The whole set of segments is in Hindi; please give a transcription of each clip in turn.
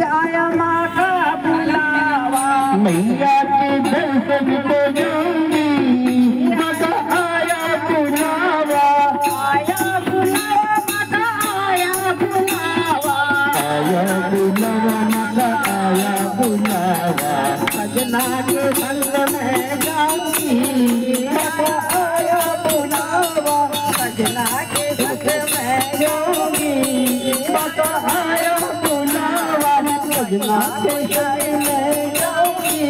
आया माँ का बुलावा, मैया के दर्शन को जाऊंगी, माँ का आया बुलावा, आया बुलावा, माँ का आया बुलावा, आया बुलावा, माँ का आया बुलावा, सजना के संग में जाऊंगी, माँ का आया बुलावा, सजना के संग में जाऊंगी, माँ का आया बुलावा, सजना के संग में जाऊंगी,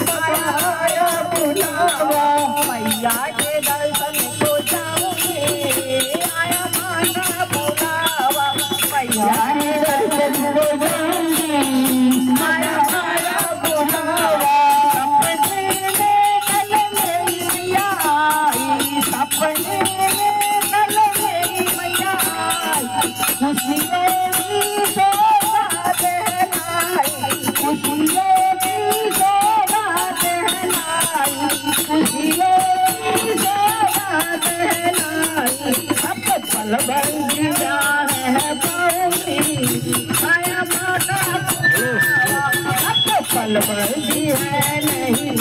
माँ का आया बुलावा, मैया के दर्शन को जाऊंगी, आया माँ का बुलावा, मैया के दर्शन को जाऊंगी, आया आया बुलावा, सपने में कल मेरी मैया आई, सपने में कल मेरी मैया आई, खुशियों की सौगात लाई, खुशियों की सौगात लाई, खुशियों की सौगात लाई, अब पल भर जिया है पाऊंगी, आया माँ का बुलावा, अब पल भर जी है नहीं